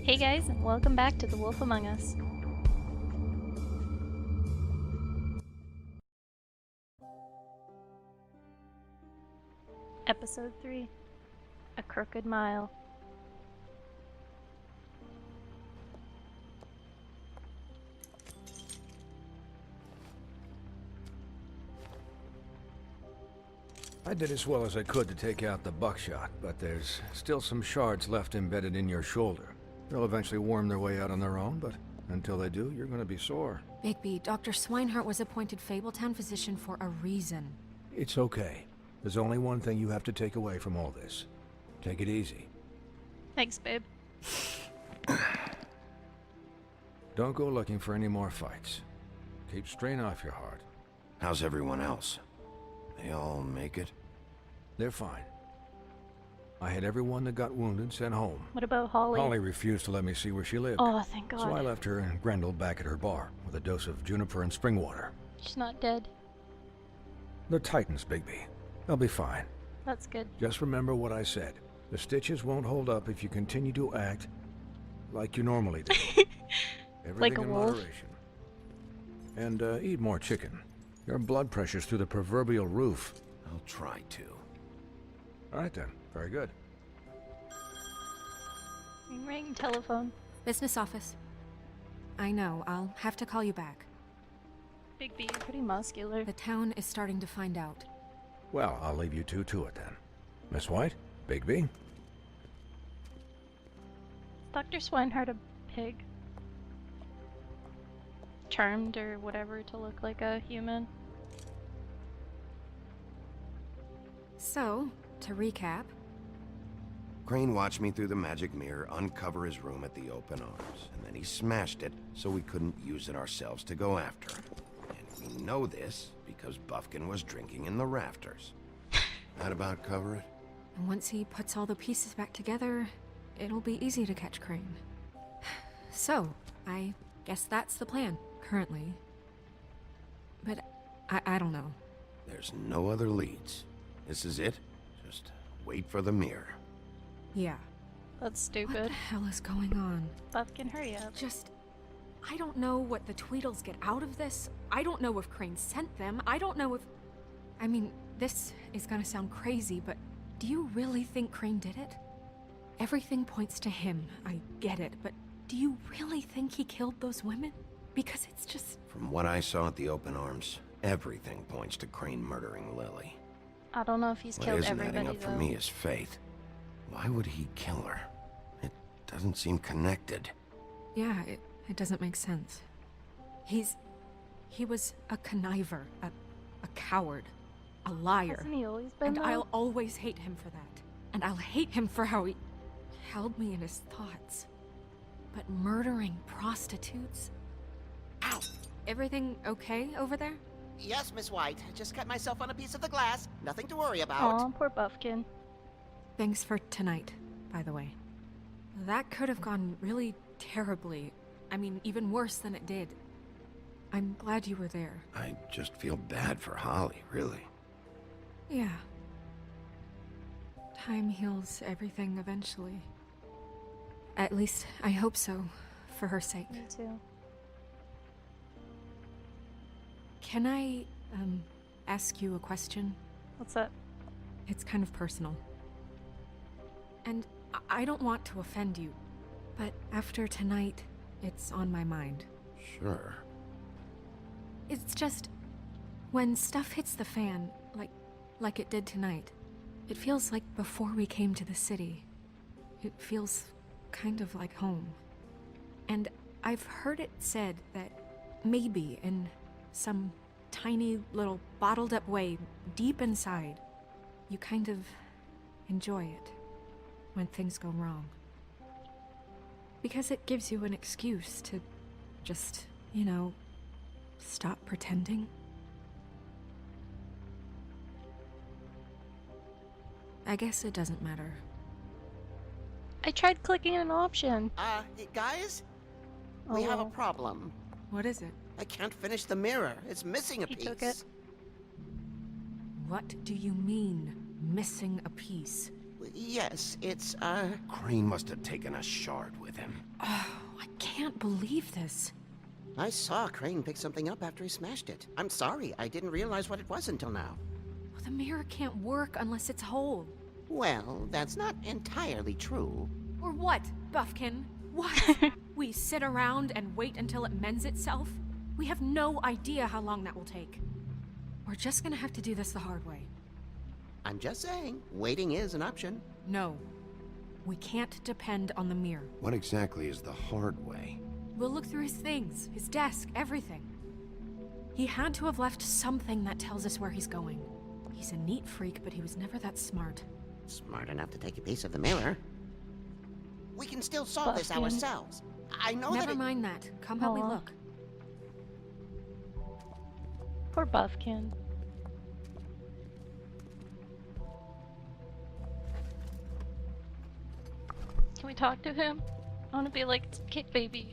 Hey guys, and welcome back to The Wolf Among Us. Episode 3. A Crooked Mile. I did as well as I could to take out the buckshot, but there's still some shards left embedded in your shoulder. They'll eventually worm their way out on their own, but until they do, you're gonna be sore. Bigby, Dr. Swinehart was appointed Fabletown physician for a reason. It's okay. There's only one thing you have to take away from all this. Take it easy. Thanks, babe. Don't go looking for any more fights. Keep strain off your heart. How's everyone else? They all make it? They're fine. I had everyone that got wounded sent home. What about Holly? Holly refused to let me see where she lived. Oh, thank God. So I left her and Grendel back at her bar with a dose of juniper and spring water. She's not dead. They're Titans, Bigby. They'll be fine. That's good. Just remember what I said. The stitches won't hold up if you continue to act like you normally do. Everything Like a in wolf. moderation. And eat more chicken. Your blood pressure's through the proverbial roof. I'll try to. All right then. Very good. Ring ring, telephone. Business office. I know, I'll have to call you back. Bigby, you're pretty muscular. The town is starting to find out. Well, I'll leave you two to it then. Miss White? Bigby? Dr. Swinehart a pig? Charmed or whatever to look like a human. So, to recap, Crane watched me through the magic mirror uncover his room at the open arms, and then he smashed it so we couldn't use it ourselves to go after him. And we know this because Buffkin was drinking in the rafters. That about cover it? and once he puts all the pieces back together, it'll be easy to catch Crane. So, I guess that's the plan, currently. But I don't know. There's no other leads. This is it. Just wait for the mirror. Yeah. That's What stupid. the hell is going on? Buffkin, hurry up. I don't know what the Tweedles get out of this. I don't know if Crane sent them. I don't know if... I mean, this is gonna sound crazy, but do you really think Crane did it? Everything points to him, I get it, but do you really think he killed those women? Because it's just... From what I saw at the open arms, everything points to Crane murdering Lily. I don't know if he's What killed isn't adding everybody up for though. me is Faith. Why would he kill her? It doesn't seem connected. Yeah, it doesn't make sense. He was a conniver, a coward, a liar. Hasn't he always been And though? I'll always hate him for that. And I'll hate him for how he held me in his thoughts. But murdering prostitutes? Ow! Everything okay over there? Yes, Miss White. Just cut myself on a piece of the glass. Nothing to worry about. Aw, poor Buffkin. Thanks for tonight, by the way. That could have gone really terribly. I mean, even worse than it did. I'm glad you were there. I just feel bad for Holly, really. Yeah. Time heals everything eventually. At least, I hope so, for her sake. Me too. Can I, ask you a question? What's up? It's kind of personal. And I don't want to offend you, but after tonight, it's on my mind. Sure. It's just, when stuff hits the fan, like it did tonight, it feels like before we came to the city. It feels kind of like home. And I've heard it said that maybe in some tiny little bottled up way deep inside, you kind of enjoy it when things go wrong. Because it gives you an excuse to just, stop pretending. I guess it doesn't matter. I tried clicking an option. Guys? We have a Oh. problem. What is it? I can't finish the mirror. It's missing a He piece. took it. What do you mean, missing a piece? Yes, it's, Crane must have taken a shard with him. Oh, I can't believe this. I saw Crane pick something up after he smashed it. I'm sorry, I didn't realize what it was until now. Well, the mirror can't work unless it's whole. Well, that's not entirely true. Or what, Buffkin? What? We sit around and wait until it mends itself? We have no idea how long that will take. We're just gonna have to do this the hard way. I'm just saying, waiting is an option. No. We can't depend on the mirror. What exactly is the hard way? We'll look through his things, his desk, everything. He had to have left something that tells us where he's going. He's a neat freak, but he was never that smart. Smart enough to take a piece of the mirror. We can still solve this Buffkin. ourselves. I know Never that mind that. Come help me Aw. look. Poor Buffkin. Can we talk to him? I want to be like, kid baby.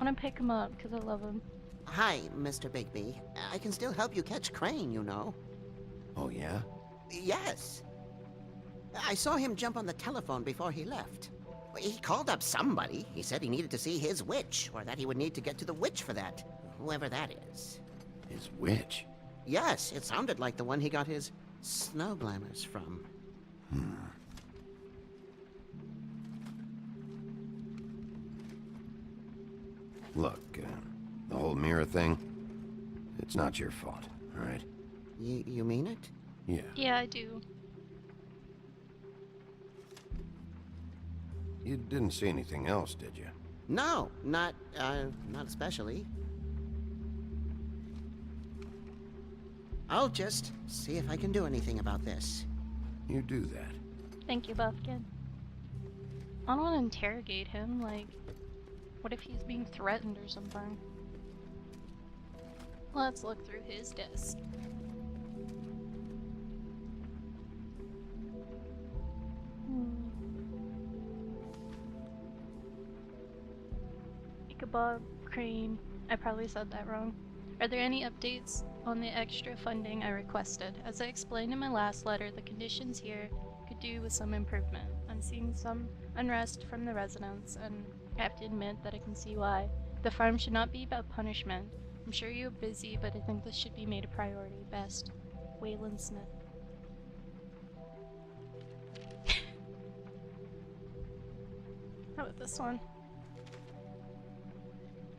I want to pick him up because I love him. Hi, Mr. Bigby. I can still help you catch Crane, you know. Oh, yeah? Yes. I saw him jump on the telephone before he left. He called up somebody. He said he needed to see his witch, or that he would need to get to the witch for that. Whoever that is. His witch? Yes, it sounded like the one he got his snow glamours from. Look, the whole mirror thing, it's not your fault, all right? You mean it? Yeah. Yeah, I do. You didn't see anything else, did you? No, not especially. I'll just see if I can do anything about this. You do that. Thank you, Buffkin. I don't want to interrogate him, like, what if he's being threatened or something? Let's look through his desk. Ichabod Crane. I probably said that wrong. Are there any updates on the extra funding I requested? As I explained in my last letter, the conditions here could do with some improvement. I'm seeing some unrest from the residents, and I have to admit that I can see why. The farm should not be about punishment. I'm sure you're busy, but I think this should be made a priority. Best, Waylon Smith. How about this one?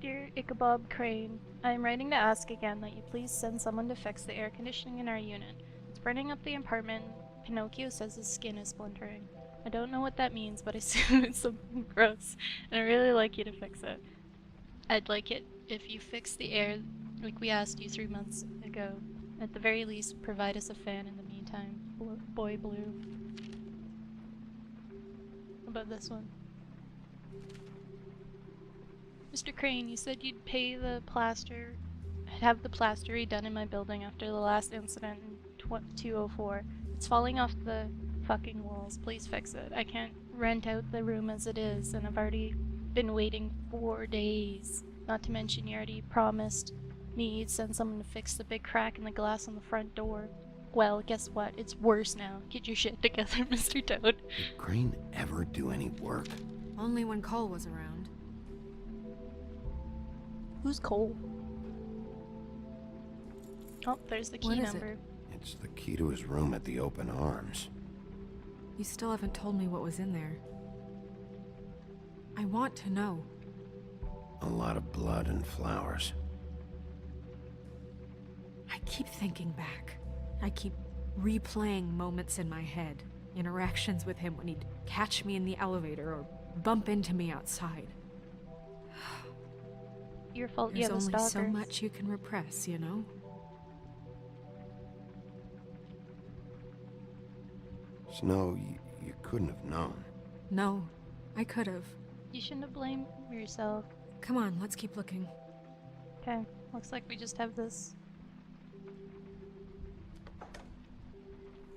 Dear Ichabod Crane, I am writing to ask again that you please send someone to fix the air conditioning in our unit. It's burning up the apartment. Pinocchio says his skin is splintering. I don't know what that means, but I assume it's something gross, and I really like you to fix it. I'd like it if you fix the air like we asked you 3 months ago. At the very least, provide us a fan in the meantime. Boy Blue. How about this one? Mr. Crane, you said you'd pay the plaster, have the plaster redone in my building after the last incident in 204. It's falling off the fucking walls. Please fix it. I can't rent out the room as it is, and I've already been waiting 4 days. Not to mention you already promised me you'd send someone to fix the big crack in the glass on the front door. Well, guess what? It's worse now. Get your shit together, Mr. Toad. Did Crane ever do any work? Only when Cole was around. Who's Cole? Oh, there's the key What is it? number. It's the key to his room at the Open Arms. You still haven't told me what was in there. I want to know. A lot of blood and flowers. I keep thinking back. I keep replaying moments in my head. Interactions with him when he'd catch me in the elevator or bump into me outside. Your fault. There's You have a only stalker. so much you can repress, you know? Snow, you couldn't have known. No, I could have. You shouldn't have blamed yourself. Come on, let's keep looking. Okay, looks like we just have this.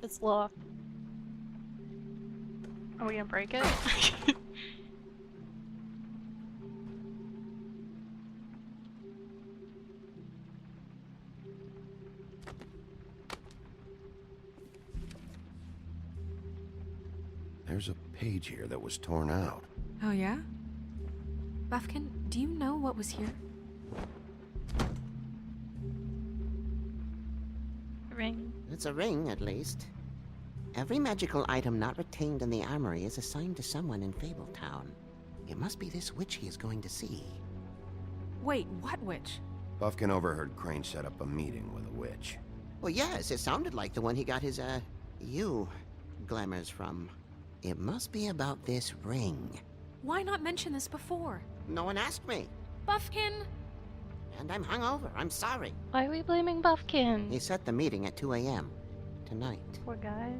It's locked. Are we gonna break it? There's a page here that was torn out. Oh yeah? Buffkin, do you know what was here? Ring. It's a ring, at least. Every magical item not retained in the armory is assigned to someone in Fabletown. It must be this witch he is going to see. Wait, what witch? Buffkin overheard Crane set up a meeting with a witch. Well, yes, it sounded like the one he got his, glamours from. It must be about this ring. Why not mention this before? No one asked me. Buffkin! And I'm hungover. I'm sorry. Why are we blaming Buffkin? He set the meeting at 2 a.m. tonight. Poor guy.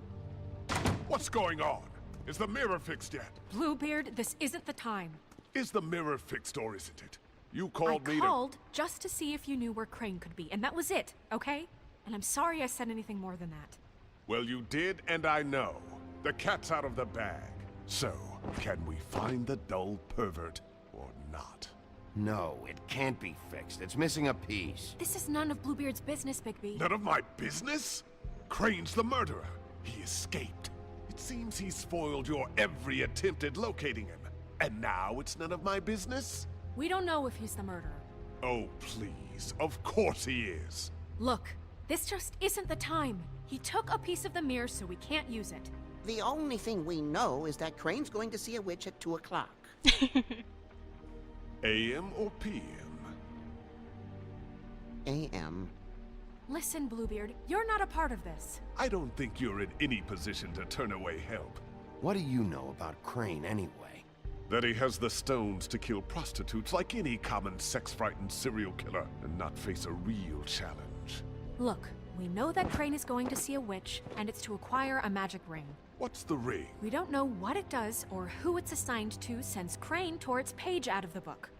What's going on? Is the mirror fixed yet? Bluebeard, this isn't the time. Is the mirror fixed or isn't it? You called me I called just to see if you knew where Crane could be, and that was it, okay? And I'm sorry I said anything more than that. Well, you did, and I know. The cat's out of the bag. So, can we find the dull pervert or not? No, it can't be fixed. It's missing a piece. This is none of Bluebeard's business, Bigby. None of my business? Crane's the murderer. He escaped. It seems he spoiled your every attempt at locating him. And now it's none of my business? We don't know if he's the murderer. Oh, please. Of course he is. Look, this just isn't the time. He took a piece of the mirror, so we can't use it. The only thing we know is that Crane's going to see a witch at 2 o'clock. AM or PM? A.M. Listen, Bluebeard, you're not a part of this. I don't think you're in any position to turn away help. What do you know about Crane anyway? That he has the stones to kill prostitutes like any common sex-frightened serial killer and not face a real challenge. Look, we know that Crane is going to see a witch, and it's to acquire a magic ring. What's the ring? We don't know what it does or who it's assigned to since Crane tore its page out of the book.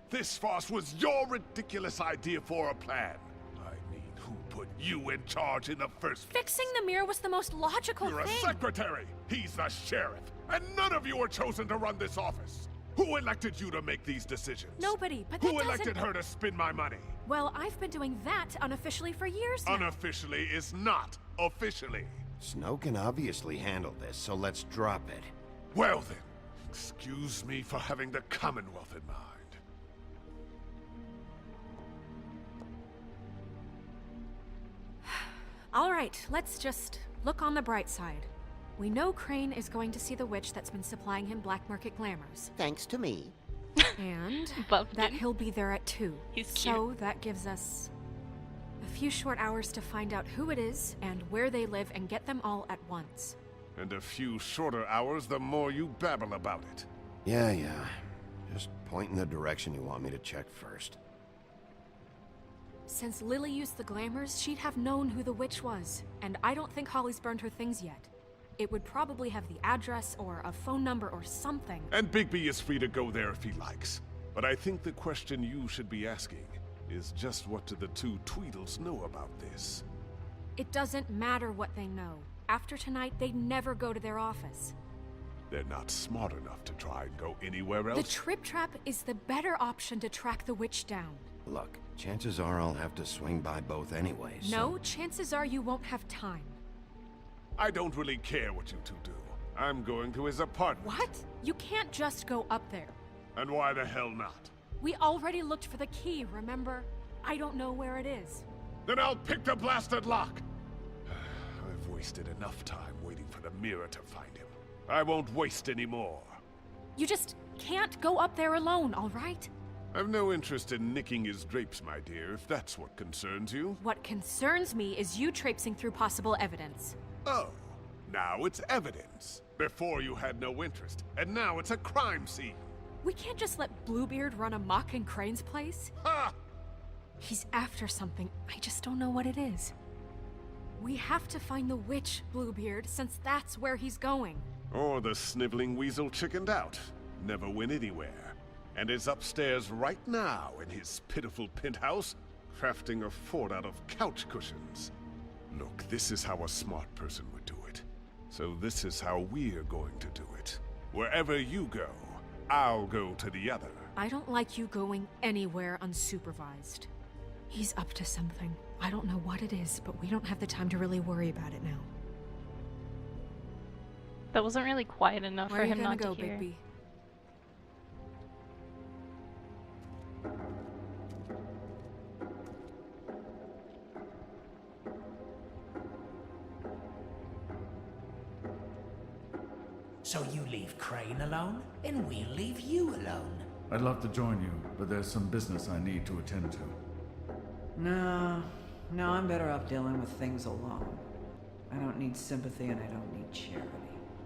This farce was your ridiculous idea for a plan. I mean, who put you in charge in the first place? Fixing the mirror was the most logical You're a thing. secretary! He's the sheriff! And none of you were chosen to run this office! Who elected you to make these decisions? Nobody, but that Who doesn't... elected her to spend my money? Well, I've been doing that unofficially for years now. Unofficially is not officially. Snow can obviously handle this, so let's drop it. Well then, excuse me for having the Commonwealth in mind. All right, let's just look on the bright side. We know Crane is going to see the witch that's been supplying him black market glamours. Thanks to me. And Buffkin. that he'll be there at 2. He's So that gives us a few short hours to find out who it is and where they live and get them all at once. And a few shorter hours the more you babble about it. Yeah. Just point in the direction you want me to check first. Since Lily used the glamours, she'd have known who the witch was, and I don't think Holly's burned her things yet. It would probably have the address or a phone number or something. And Bigby is free to go there if he likes. But I think the question you should be asking is just what do the two Tweedles know about this? It doesn't matter what they know. After tonight, they'd never go to their office. They're not smart enough to try and go anywhere else. The Trip Trap is the better option to track the witch down. Look, chances are I'll have to swing by both anyways. No, chances are you won't have time. I don't really care what you two do. I'm going to his apartment. What? You can't just go up there. And why the hell not? We already looked for the key, remember? I don't know where it is. Then I'll pick the blasted lock! I've wasted enough time waiting for the mirror to find him. I won't waste any more. You just can't go up there alone, all right? I've no interest in nicking his drapes, my dear, if that's what concerns you. What concerns me is you traipsing through possible evidence. Oh, now it's evidence. Before you had no interest, and now it's a crime scene. We can't just let Bluebeard run amok in Crane's place. Ha! He's after something. I just don't know what it is. We have to find the witch, Bluebeard, since that's where he's going. Or the sniveling weasel chickened out, never went anywhere, and is upstairs right now in his pitiful penthouse, crafting a fort out of couch cushions. Look, this is how a smart person would do it. So this is how we're going to do it. Wherever you go, I'll go to the other. I don't like you going anywhere unsupervised. He's up to something. I don't know what it is, but we don't have the time to really worry about it now. That wasn't really quiet enough Where for are you him gonna not go, to hear. Bigby? So you leave Crane alone, and we'll leave you alone. I'd love to join you, but there's some business I need to attend to. No, I'm better off dealing with things alone. I don't need sympathy and I don't need charity.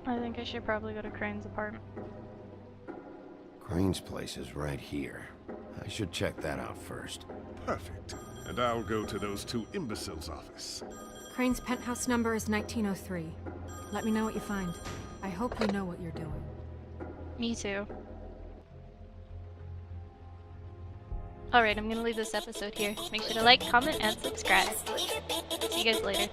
I think I should probably go to Crane's apartment. Crane's place is right here. I should check that out first. Perfect. And I'll go to those two imbeciles' office. Crane's penthouse number is 1903. Let me know what you find. I hope you know what you're doing. Me too. Alright, I'm gonna leave this episode here. Make sure to like, comment, and subscribe. See you guys later.